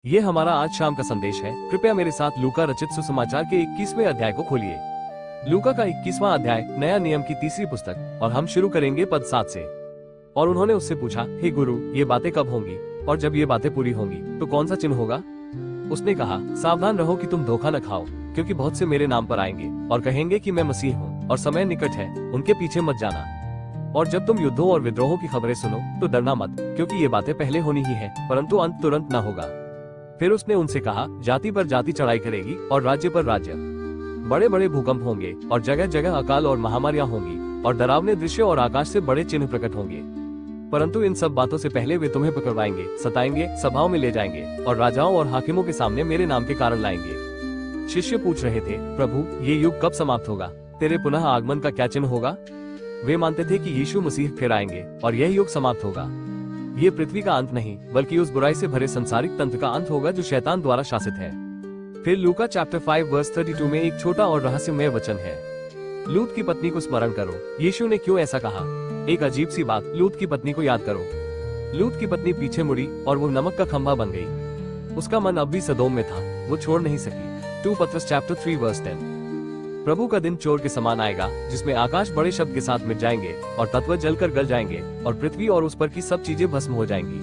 ये हमारा आज शाम का संदेश है। कृपया मेरे साथ लूका रचित सुसमाचार के 21वें अध्याय को खोलिए। लूका का 21वां अध्याय नया नियम की तीसरी पुस्तक, और हम शुरू करेंगे पद 7 से। और उन्होंने उससे पूछा, हे गुरु, ये बातें कब होंगी, और जब ये बातें पूरी होंगी तो कौन सा चिन्ह होगा? उसने कहा, सावधान रहो कि तुम धोखा न खाओ, क्योंकि बहुत से मेरे नाम पर आएंगे और कहेंगे कि मैं मसीह हूँ, और समय निकट है, उनके पीछे मत जाना। और जब तुम युद्धों और विद्रोहों की खबरें सुनो तो डरना मत, क्योंकि ये बातें पहले होनी ही है, परंतु अंत तुरंत न होगा। फिर उसने उनसे कहा, जाति पर जाति चढ़ाई करेगी और राज्य पर राज्य। बड़े बड़े भूकंप होंगे और जगह जगह अकाल और महामारियां होंगी, और डरावने दृश्य और आकाश से बड़े चिन्ह प्रकट होंगे। परंतु इन सब बातों से पहले वे तुम्हें पकड़वाएंगे, सताएंगे, सभाओं में ले जाएंगे, और राजाओं और हाकिमों के सामने मेरे नाम के कारण लाएंगे। शिष्य पूछ रहे थे, प्रभु, ये युग कब समाप्त होगा? तेरे पुनः आगमन का क्या चिन्ह होगा? वे मानते थे कि यीशु मसीह फिर आएंगे और यह युग समाप्त होगा। ये पृथ्वी का अंत नहीं, बल्कि उस बुराई से भरे संसारिक तंत्र का अंत होगा जो शैतान द्वारा शासित है। फिर लूका चैप्टर 5 वर्स 32 में एक छोटा और रहस्यमय वचन है, लूत की पत्नी को स्मरण करो। यीशु ने क्यों ऐसा कहा? एक अजीब सी बात, लूत की पत्नी को याद करो। लूत की पत्नी पीछे मुड़ी और वो नमक का खंभा बन गई। उसका मन अब भी सदोम में था, वो छोड़ नहीं सकी। 2 पतरस चैप्टर 3 वर्स 10। प्रभु का दिन चोर के समान आएगा, जिसमें आकाश बड़े शब्द के साथ मिट जाएंगे और तत्व जलकर गल जाएंगे और पृथ्वी और उस पर की सब चीजें भस्म हो जाएंगी।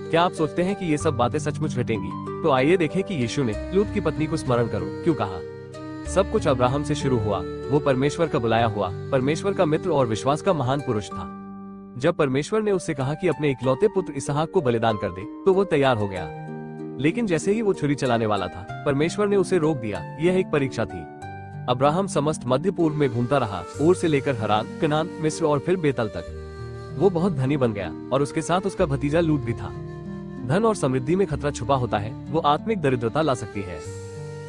क्या आप सोचते हैं कि ये सब बातें सचमुच घटेंगी? तो आइए देखें कि यीशु ने लूत की पत्नी को स्मरण करो क्यों कहा। सब कुछ अब्राहम से शुरू हुआ। वो परमेश्वर का बुलाया हुआ, परमेश्वर का मित्र और विश्वास का महान पुरुष था। जब परमेश्वर ने उससे कहा कि अपने इकलौते पुत्र इसहाक को बलिदान कर दे, तो वो तैयार हो गया। लेकिन जैसे ही वो छुरी चलाने वाला था, परमेश्वर ने उसे रोक दिया। यह एक परीक्षा थी। अब्राहम समस्त मध्य पूर्व में घूमता रहा, ऊर से लेकर हरान, कनान, मिस्र और फिर बेतल तक। वो बहुत धनी बन गया और उसके साथ उसका भतीजा लूत भी था। धन और समृद्धि में खतरा छुपा होता है, वो आत्मिक दरिद्रता ला सकती है।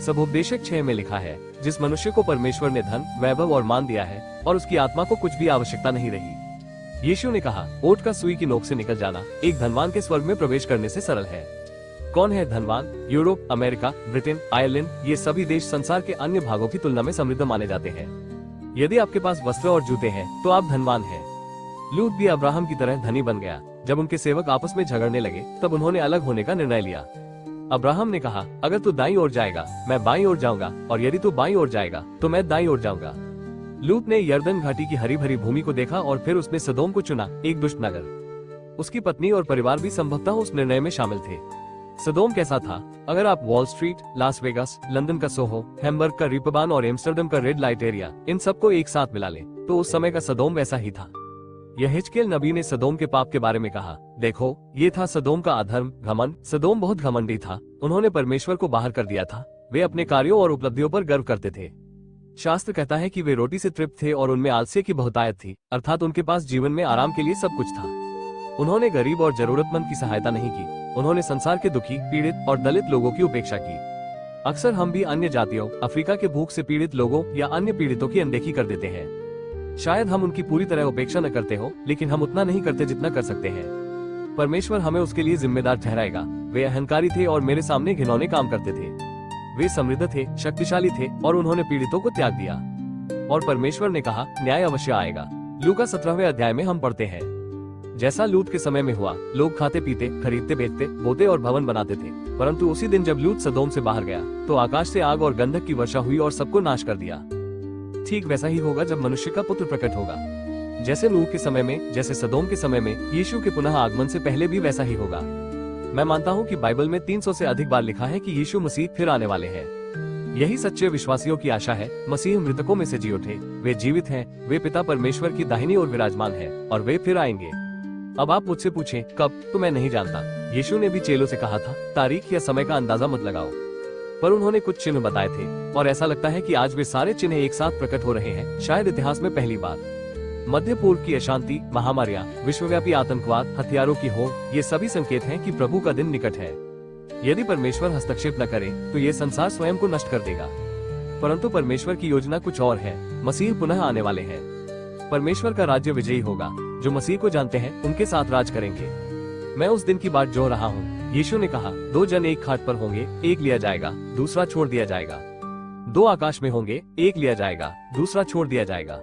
सबोपदेशक 6 में लिखा है, जिस मनुष्य को परमेश्वर ने धन, वैभव और मान दिया है और उसकी आत्मा को कुछ भी आवश्यकता नहीं रही। यीशु ने कहा, ओट का सुई की नोक से निकल जाना एक धनवान के स्वर्ग में प्रवेश करने से सरल है। कौन है धनवान? यूरोप, अमेरिका, ब्रिटेन, आयरलैंड, ये सभी देश संसार के अन्य भागों की तुलना में समृद्ध माने जाते हैं। यदि आपके पास वस्त्र और जूते हैं तो आप धनवान हैं। लूत भी अब्राहम की तरह धनी बन गया। जब उनके सेवक आपस में झगड़ने लगे, तब उन्होंने अलग होने का निर्णय लिया। अब्राहम ने कहा, अगर तू दाईं ओर जाएगा, मैं बाईं ओर जाऊंगा, और यदि तू बाईं ओर जाएगा, तो मैं दाईं ओर जाऊंगा। लूत ने यर्दन घाटी की हरी भरी भूमि को देखा और फिर उसने सदोम को चुना, एक दुष्ट नगर। उसकी पत्नी और परिवार भी संभवतः उस निर्णय में शामिल थे। सदोम कैसा था? अगर आप wall street, Las Vegas, London का सोहो, हैम्बर्ग का रिपबान और एम्स्टर्डम का रेड लाइट एरिया, इन सबको एक साथ मिला ले, तो उस समय का सदोम वैसा ही था। यहेजकेल नबी ने सदोम के पाप के बारे में कहा, देखो, ये था सदोम का अधर्म, घमंड। सदोम बहुत घमंडी था। उन्होंने परमेश्वर को बाहर कर दिया था। वे अपने कार्यों और उपलब्धियों पर गर्व करते थे। शास्त्र कहता है कि वे रोटी से तृप्त थे और उनमें आलस्य की बहुतायत थी, अर्थात उनके पास जीवन में आराम के लिए सब कुछ था। उन्होंने गरीब और जरूरतमंद की सहायता नहीं की। उन्होंने संसार के दुखी, पीड़ित और दलित लोगों की उपेक्षा की। अक्सर हम भी अन्य जातियों, अफ्रीका के भूख से पीड़ित लोगों या अन्य पीड़ितों की अनदेखी कर देते हैं। शायद हम उनकी पूरी तरह उपेक्षा न करते हो, लेकिन हम उतना नहीं करते जितना कर सकते हैं। परमेश्वर हमें उसके लिए जिम्मेदार ठहराएगा। वे अहंकारी थे और मेरे सामने घिनौने काम करते थे। वे समृद्ध थे, शक्तिशाली थे और उन्होंने पीड़ितों को त्याग दिया। और परमेश्वर ने कहा, न्याय अवश्य आएगा। लूका 17वें अध्याय में हम पढ़ते हैं, जैसा लूत के समय में हुआ, लोग खाते पीते, खरीदते बेचते, बोते और भवन बनाते थे। परंतु उसी दिन जब लूत सदोम से बाहर गया, तो आकाश से आग और गंधक की वर्षा हुई और सबको नाश कर दिया। ठीक वैसा ही होगा जब मनुष्य का पुत्र प्रकट होगा। जैसे नूह के समय में, जैसे सदोम के समय में, यीशु के पुनः आगमन से पहले भी वैसा ही होगा। मैं मानता हूँ कि बाइबल में 300 से अधिक बार लिखा है कि यीशु मसीह फिर आने वाले हैं। यही सच्चे विश्वासियों की आशा है। मसीह मृतकों में से जी उठे, वे जीवित हैं, वे पिता परमेश्वर की दाहिनी ओर विराजमान हैं और वे फिर आएंगे। अब आप मुझसे पूछें कब, तो मैं नहीं जानता। यीशु ने भी चेलों से कहा था, तारीख या समय का अंदाजा मत लगाओ। पर उन्होंने कुछ चिन्ह बताए थे और ऐसा लगता है कि आज वे सारे चिन्ह एक साथ प्रकट हो रहे हैं, शायद इतिहास में पहली बार। मध्य पूर्व की अशांति, महामारियां, विश्वव्यापी आतंकवाद, हथियारों की होड़, ये सभी संकेत हैं कि प्रभु का दिन निकट है। यदि परमेश्वर हस्तक्षेप न करे तो ये संसार स्वयं को नष्ट कर देगा। परंतु परमेश्वर की योजना कुछ और है। मसीह पुनः आने वाले हैं। परमेश्वर का राज्य विजयी होगा। जो मसीह को जानते हैं उनके साथ राज करेंगे। मैं उस दिन की बात जो रहा हूँ। यीशु ने कहा, 2 जन एक खाट पर होंगे, एक लिया जाएगा, दूसरा छोड़ दिया जाएगा। 2 आकाश में होंगे, एक लिया जाएगा, दूसरा छोड़ दिया जाएगा।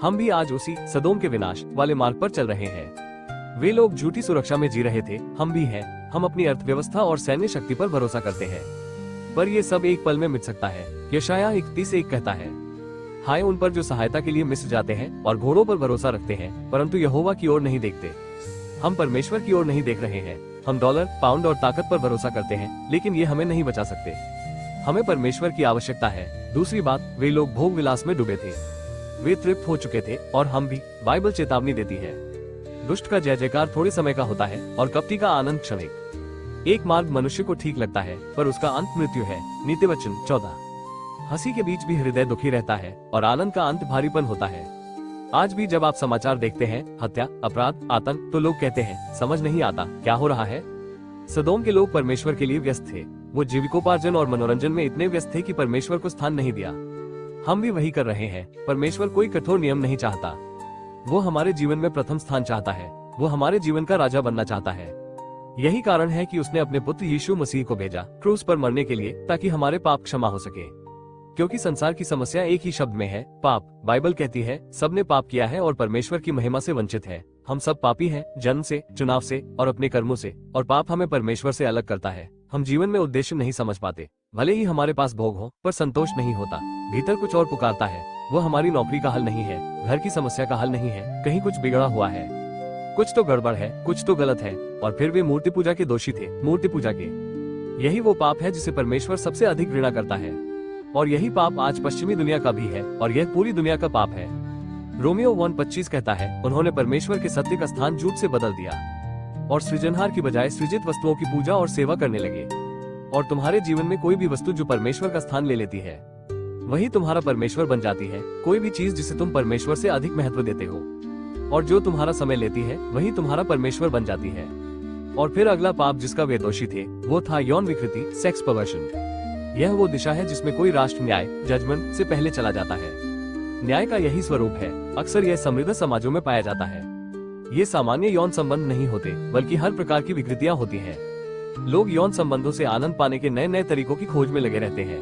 हम भी आज उसी सदोम के विनाश वाले मार्ग पर चल रहे हैं। वे लोग झूठी सुरक्षा में जी रहे थे, हम भी हैं। हम अपनी अर्थव्यवस्था और सैन्य शक्ति पर भरोसा करते हैं, पर ये सब एक पल में मिट सकता है। यशायाह 31:1 कहता है, हाय उन पर जो सहायता के लिए मिस्र जाते हैं और घोड़ों पर भरोसा रखते हैं, परंतु यहोवा की ओर नहीं देखते। हम परमेश्वर की ओर नहीं देख रहे हैं। हम डॉलर, पाउंड और ताकत पर भरोसा करते हैं, लेकिन ये हमें नहीं बचा सकते। हमें परमेश्वर की आवश्यकता है। दूसरी बात, वे लोग भोग विलास में डूबे थे, वे तृप्त हो चुके थे, और हम भी। बाइबल चेतावनी देती है, दुष्ट का जय जयकार थोड़े समय का होता है और कपटी का आनंद क्षणिक। एक मार्ग मनुष्य को ठीक लगता है, पर उसका अंत मृत्यु है। नीतिवचन 14। हंसी के बीच भी हृदय दुखी रहता है और आनंद का अंत भारीपन होता है। आज भी जब आप समाचार देखते हैं, हत्या, अपराध, आतंक, तो लोग कहते हैं, समझ नहीं आता क्या हो रहा है। सदोम के लोग परमेश्वर के लिए व्यस्त थे। वो जीविकोपार्जन और मनोरंजन में इतने व्यस्त थे कि परमेश्वर को स्थान नहीं दिया। हम भी वही कर रहे हैं। परमेश्वर कोई कठोर नियम नहीं चाहता। वो हमारे जीवन में प्रथम स्थान चाहता है। वो हमारे जीवन का राजा बनना चाहता है। यही कारण है कि उसने अपने पुत्र यीशु मसीह को भेजा क्रूस पर मरने के लिए, ताकि हमारे पाप क्षमा हो सके। क्योंकि संसार की समस्या एक ही शब्द में है, पाप। बाइबल कहती है, सबने पाप किया है और परमेश्वर की महिमा से वंचित है। हम सब पापी हैं, जन्म से, चुनाव से और अपने कर्मों से, और पाप हमें परमेश्वर से अलग करता है। हम जीवन में उद्देश्य नहीं समझ पाते। भले ही हमारे पास भोग हो, पर संतोष नहीं होता। भीतर कुछ और पुकारता है। वो हमारी नौकरी का हल नहीं है, घर की समस्या का हल नहीं है, कहीं कुछ बिगड़ा हुआ है, कुछ तो गड़बड़ है, कुछ तो गलत है। और फिर वे मूर्ति पूजा के दोषी थे, मूर्ति पूजा के। यही वो पाप है जिसे परमेश्वर सबसे अधिक घृणा करता है, और यही पाप आज पश्चिमी दुनिया का भी है, और यह पूरी दुनिया का पाप है। रोमियो 1:25 कहता है, उन्होंने परमेश्वर के सत्य का स्थान झूठ से बदल दिया और सृजनहार की बजाय सृजित वस्तुओं की पूजा और सेवा करने लगे। और तुम्हारे जीवन में कोई भी वस्तु जो परमेश्वर का स्थान ले लेती है, वही तुम्हारा परमेश्वर बन जाती है। कोई भी चीज जिसे तुम परमेश्वर से अधिक महत्व देते हो और जो तुम्हारा समय लेती है, वही तुम्हारा परमेश्वर बन जाती है। और फिर अगला पाप जिसका वे दोषी थे, वो था यौन विकृति, सेक्स परवर्शन। यह वो दिशा है जिसमें कोई राष्ट्र न्याय, जजमेंट से पहले चला जाता है। न्याय का यही स्वरूप है। अक्सर यह समृद्ध समाजों में पाया जाता है। ये सामान्य यौन संबंध नहीं होते, बल्कि हर प्रकार की विकृतियां होती हैं। लोग यौन संबंधों से आनंद पाने के नए नए तरीकों की खोज में लगे रहते हैं।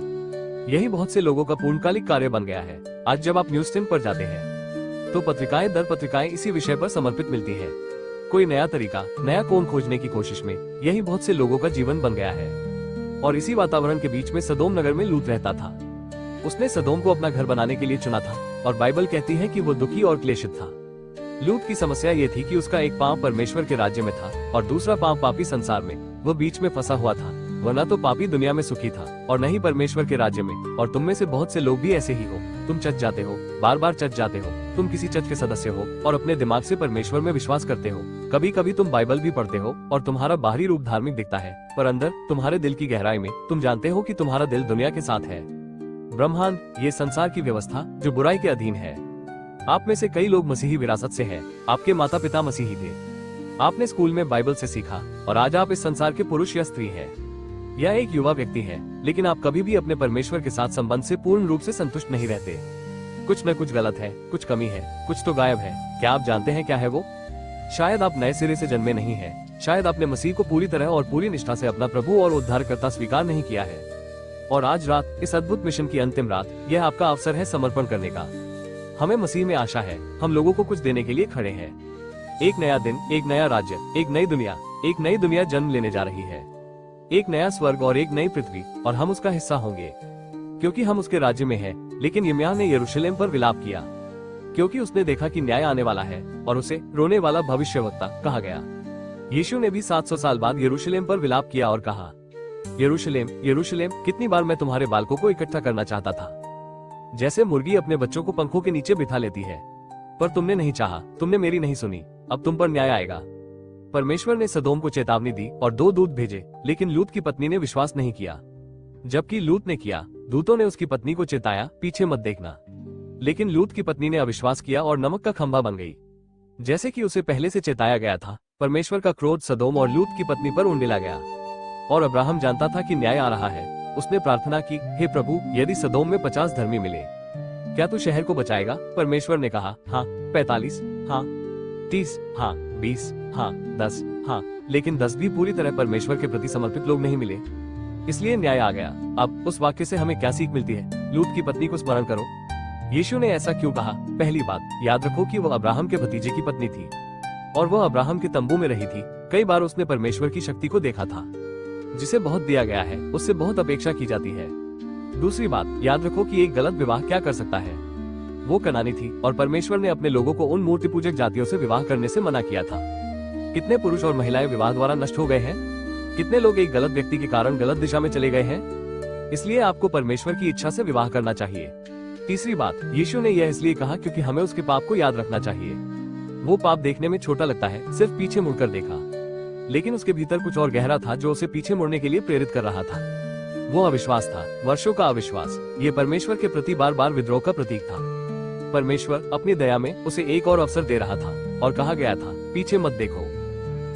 यही बहुत से लोगों का पूर्णकालिक कार्य बन गया है। आज जब आप न्यूज 10 पर जाते हैं, तो पत्रिकाएं दर पत्रिकाएं इसी विषय पर समर्पित मिलती है। कोई नया तरीका, नया कोण खोजने की कोशिश में यही बहुत से लोगों का जीवन बन गया है। और इसी वातावरण के बीच में सदोम नगर में लूत रहता था। उसने सदोम को अपना घर बनाने के लिए चुना था, और बाइबल कहती है कि वो दुखी और क्लेशित था। लूत की समस्या ये थी कि उसका एक पांव परमेश्वर के राज्य में था और दूसरा पांव पापी संसार में। वो बीच में फंसा हुआ था। वह न तो पापी दुनिया में सुखी था और न ही परमेश्वर के राज्य में। और तुम में से बहुत से लोग भी ऐसे ही हो। तुम चच जाते हो, बार बार चच जाते हो। तुम किसी चर्च के सदस्य हो और अपने दिमाग से परमेश्वर में विश्वास करते हो। कभी कभी तुम बाइबल भी पढ़ते हो और तुम्हारा बाहरी रूप धार्मिक दिखता है, पर अंदर तुम्हारे दिल की गहराई में तुम जानते हो कि तुम्हारा दिल दुनिया के साथ है। ब्रह्मांड, ये संसार की व्यवस्था जो बुराई के अधीन है। आप में से कई लोग मसीही विरासत से हैं। आपके माता पिता मसीही थे। आपने स्कूल में बाइबल से सीखा और आज आप इस संसार के पुरुष या स्त्री हैं। यह एक युवा व्यक्ति है, लेकिन आप कभी भी अपने परमेश्वर के साथ संबंध से पूर्ण रूप से संतुष्ट नहीं रहते। कुछ न कुछ गलत है, कुछ कमी है, कुछ तो गायब है। क्या आप जानते हैं क्या है वो? शायद आप नए सिरे से जन्मे नहीं हैं। शायद आपने मसीह को पूरी तरह और पूरी निष्ठा से अपना प्रभु और उद्धारकर्ता स्वीकार नहीं किया है। और आज रात, इस अद्भुत मिशन की अंतिम रात, यह आपका अवसर है समर्पण करने का। हमें मसीह में आशा है। हम लोगों को कुछ देने के लिए खड़े हैं। एक नया दिन, एक नया राज्य, एक नई दुनिया जन्म लेने जा रही है। एक नया स्वर्ग और एक नई पृथ्वी, और हम उसका हिस्सा होंगे क्योंकि हम उसके राज्य में हैं। लेकिन यिर्मयाह ने यरूशलेम पर विलाप किया क्योंकि उसने देखा कि न्याय आने वाला है और उसे रोने वाला भविष्यवक्ता कहा गया। यीशु ने भी 700 साल बाद यरूशलेम पर विलाप किया और कहा, यरूशलेम, यरूशलेम, कितनी बार मैं तुम्हारे बालकों को इकट्ठा करना चाहता था, जैसे मुर्गी अपने बच्चों को पंखों के नीचे बिठा लेती है, पर तुमने नहीं चाहा, तुमने मेरी नहीं सुनी। अब तुम पर न्याय आएगा। परमेश्वर ने सदोम को चेतावनी दी और 2 दूत भेजे, लेकिन लूत की पत्नी ने विश्वास नहीं किया। जबकि लूत ने किया। दूतों ने उसकी पत्नी को चेताया, पीछे मत देखना। लेकिन लूत की पत्नी ने अविश्वास किया और नमक का खंभा बन गई। जैसे कि उसे पहले से चेताया गया था, परमेश्वर का क्रोध सदोम और लूत की पत्नी पर उंडेला गया। और अब्राहम जानता था कि न्याय आ रहा है। उसने प्रार्थना की, हे प्रभु, यदि सदोम में 50 धर्मी मिले, क्या तू शहर को बचाएगा? परमेश्वर ने कहा, हाँ। 45, हाँ। 30, हाँ। 20, हाँ। 10, हाँ। लेकिन 10 भी पूरी तरह परमेश्वर के प्रति समर्पित लोग नहीं मिले, इसलिए न्याय आ गया। अब उस वाक्य से हमें क्या सीख मिलती है? लूत की पत्नी को स्मरण करो। यीशु ने ऐसा क्यों कहा? पहली बात, याद रखो कि वह अब्राहम के भतीजे की पत्नी थी और वह अब्राहम के तंबू में रही थी। कई बार उसने परमेश्वर की शक्ति को देखा था। जिसे बहुत दिया गया है उससे बहुत अपेक्षा की जाती है। दूसरी बात, याद रखो कि एक गलत विवाह क्या कर सकता है। वो कनानी थी और परमेश्वर ने अपने लोगों को उन मूर्ति पूजक जातियों से विवाह करने से मना किया था। कितने पुरुष और महिलाएं विवाह द्वारा नष्ट हो गए हैं। कितने लोग एक गलत व्यक्ति के कारण गलत दिशा में चले गए हैं। इसलिए आपको परमेश्वर की इच्छा से विवाह करना चाहिए। तीसरी बात, यीशु ने यह इसलिए कहा क्योंकि हमें उसके पाप को याद रखना चाहिए। वो पाप देखने में छोटा लगता है, सिर्फ पीछे मुड़कर देखा, लेकिन उसके भीतर कुछ और गहरा था जो उसे पीछे मुड़ने के लिए प्रेरित कर रहा था। वो अविश्वास था, वर्षों का अविश्वास। ये परमेश्वर के प्रति बार बार विद्रोह का प्रतीक था। परमेश्वर अपनी दया में उसे एक और अवसर दे रहा था और कहा गया था, पीछे मत देखो,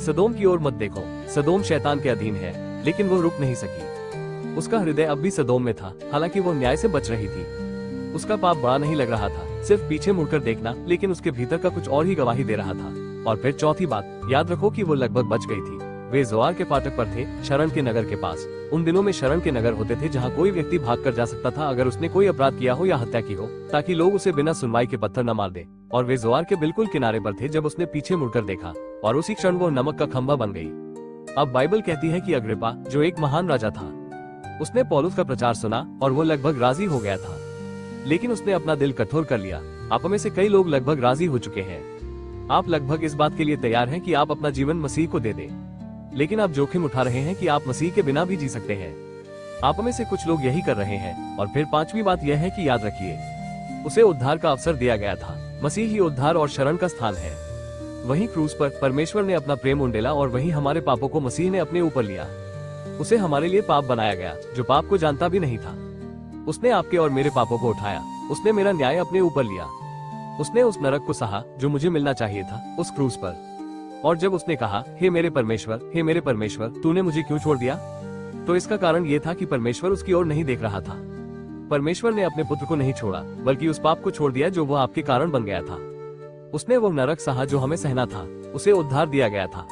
सदोम की ओर मत देखो। सदोम शैतान के अधीन है, लेकिन वो रुक नहीं सकी। उसका हृदय अब भी सदोम में था, हालांकि वो न्याय से बच रही थी। उसका पाप बड़ा नहीं लग रहा था, सिर्फ पीछे मुड़कर देखना, लेकिन उसके भीतर का कुछ और ही गवाही दे रहा था। और फिर चौथी बात, याद रखो कि वो लगभग बच गई थी। वे जोआर के फाटक पर थे, शरण के नगर के पास। उन दिनों में शरण के नगर होते थे जहाँ कोई व्यक्ति भाग कर जा सकता था अगर उसने कोई अपराध किया हो या हत्या की हो, ताकि लोग उसे बिना सुनवाई के पत्थर न मार दे। और वे जोआर के बिल्कुल किनारे पर थे जब उसने पीछे मुड़कर देखा, और उसी क्षण वो नमक का खंभा बन गई। अब बाइबल कहती है कि अग्रिप्पा, जो एक महान राजा था, उसने पौलुस का प्रचार सुना और वो लगभग राजी हो गया था, लेकिन उसने अपना दिल कठोर कर लिया। आप में से कई लोग लगभग राजी हो चुके हैं। आप लगभग इस बात के लिए तैयार हैं कि आप अपना जीवन मसीह को दे दें, लेकिन आप जोखिम उठा रहे हैं कि आप मसीह के बिना भी जी सकते हैं। आप में से कुछ लोग यही कर रहे हैं। और फिर पांचवी बात यह है कि याद रखिए, उसे उद्धार का अवसर दिया गया था। मसीह ही उद्धार और शरण का स्थान है। वहीं क्रूस पर परमेश्वर ने अपना प्रेम उंडेला और वहीं हमारे पापों को मसीह ने अपने ऊपर लिया। उसे हमारे लिए पाप बनाया गया, जो पाप को जानता भी नहीं था। उसने आपके और मेरे पापों को उठाया। उसने मेरा न्याय अपने ऊपर लिया। उसने उस नरक को सहा जो मुझे मिलना चाहिए था, उस क्रूस पर। और जब उसने कहा, हे मेरे परमेश्वर, तूने मुझे क्यों छोड़ दिया, तो इसका कारण ये था कि परमेश्वर उसकी ओर नहीं देख रहा था। परमेश्वर ने अपने पुत्र को नहीं छोड़ा, बल्कि उस पाप को छोड़ दिया जो वो आपके कारण बन गया था। उसने वो नरक सहा जो हमें सहना था। उसे उद्धार दिया गया था।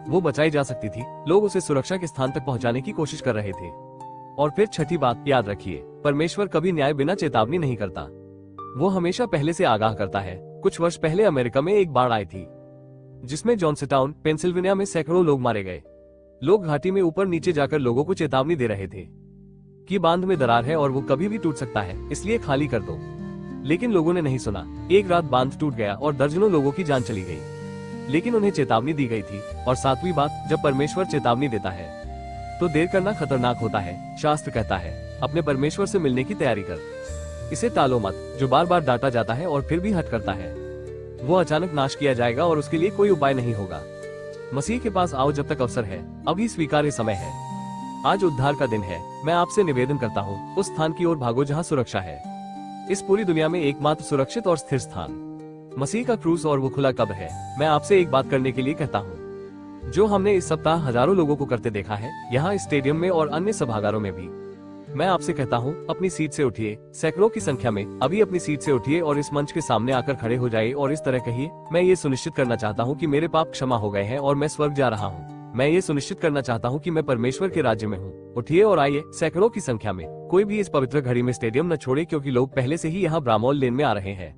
वो बचाई जा सकती थी। लोग उसे सुरक्षा के स्थान तक पहुंचाने की कोशिश कर रहे थे। और फिर छठी बात, याद रखिए, परमेश्वर कभी न्याय बिना चेतावनी नहीं करता। वो हमेशा पहले से आगाह करता है। कुछ वर्ष पहले अमेरिका में एक बाढ़ आई थी, जिसमें जॉन्सटाउन, पेंसिल्वेनिया में सैकड़ों लोग मारे गए। लोग घाटी में ऊपर नीचे जाकर लोगों को चेतावनी दे रहे थे कि बांध में दरार है और वो कभी भी टूट सकता है, इसलिए खाली कर दो। लेकिन लोगों ने नहीं सुना। एक रात बांध टूट गया और दर्जनों लोगों की जान चली गई, लेकिन उन्हें चेतावनी दी गई थी। और सातवीं बात, जब परमेश्वर चेतावनी देता है तो देर करना खतरनाक होता है। शास्त्र कहता है, अपने परमेश्वर से मिलने की तैयारी कर। इसे टालो मत, जो बार बार डांटा जाता है और फिर भी हट करता है। वो अचानक नाश किया जाएगा और उसके लिए कोई उपाय नहीं होगा। मसीह के पास आओ जब तक अवसर है। अभी स्वीकार्य समय है। आज उद्धार का दिन है। मैं आपसे निवेदन करता हूँ, उस स्थान की ओर भागो जहाँ सुरक्षा है। इस पूरी दुनिया में एकमात्र सुरक्षित और स्थिर स्थान मसीह का क्रूस और वो खुला कब्र है। मैं आपसे एक बात करने के लिए कहता हूँ, जो हमने इस सप्ताह हजारों लोगों को करते देखा है, यहाँ स्टेडियम में और अन्य सभागारों में भी। मैं आपसे कहता हूँ, अपनी सीट से उठिए। सैकड़ों की संख्या में अभी अपनी सीट से उठिए और इस मंच के सामने आकर खड़े हो जाइए और इस तरह कहिए, मैं ये सुनिश्चित करना चाहता हूँ कि मेरे पाप क्षमा हो गए हैं और मैं स्वर्ग जा रहा हूँ। मैं ये सुनिश्चित करना चाहता हूँ कि मैं परमेश्वर के राज्य में हूँ। उठिए और आइए, सैकड़ों की संख्या में। कोई भी इस पवित्र घड़ी में स्टेडियम न छोड़े, क्योंकि लोग पहले से ही यहाँ ब्रामोल लेन में आ रहे हैं।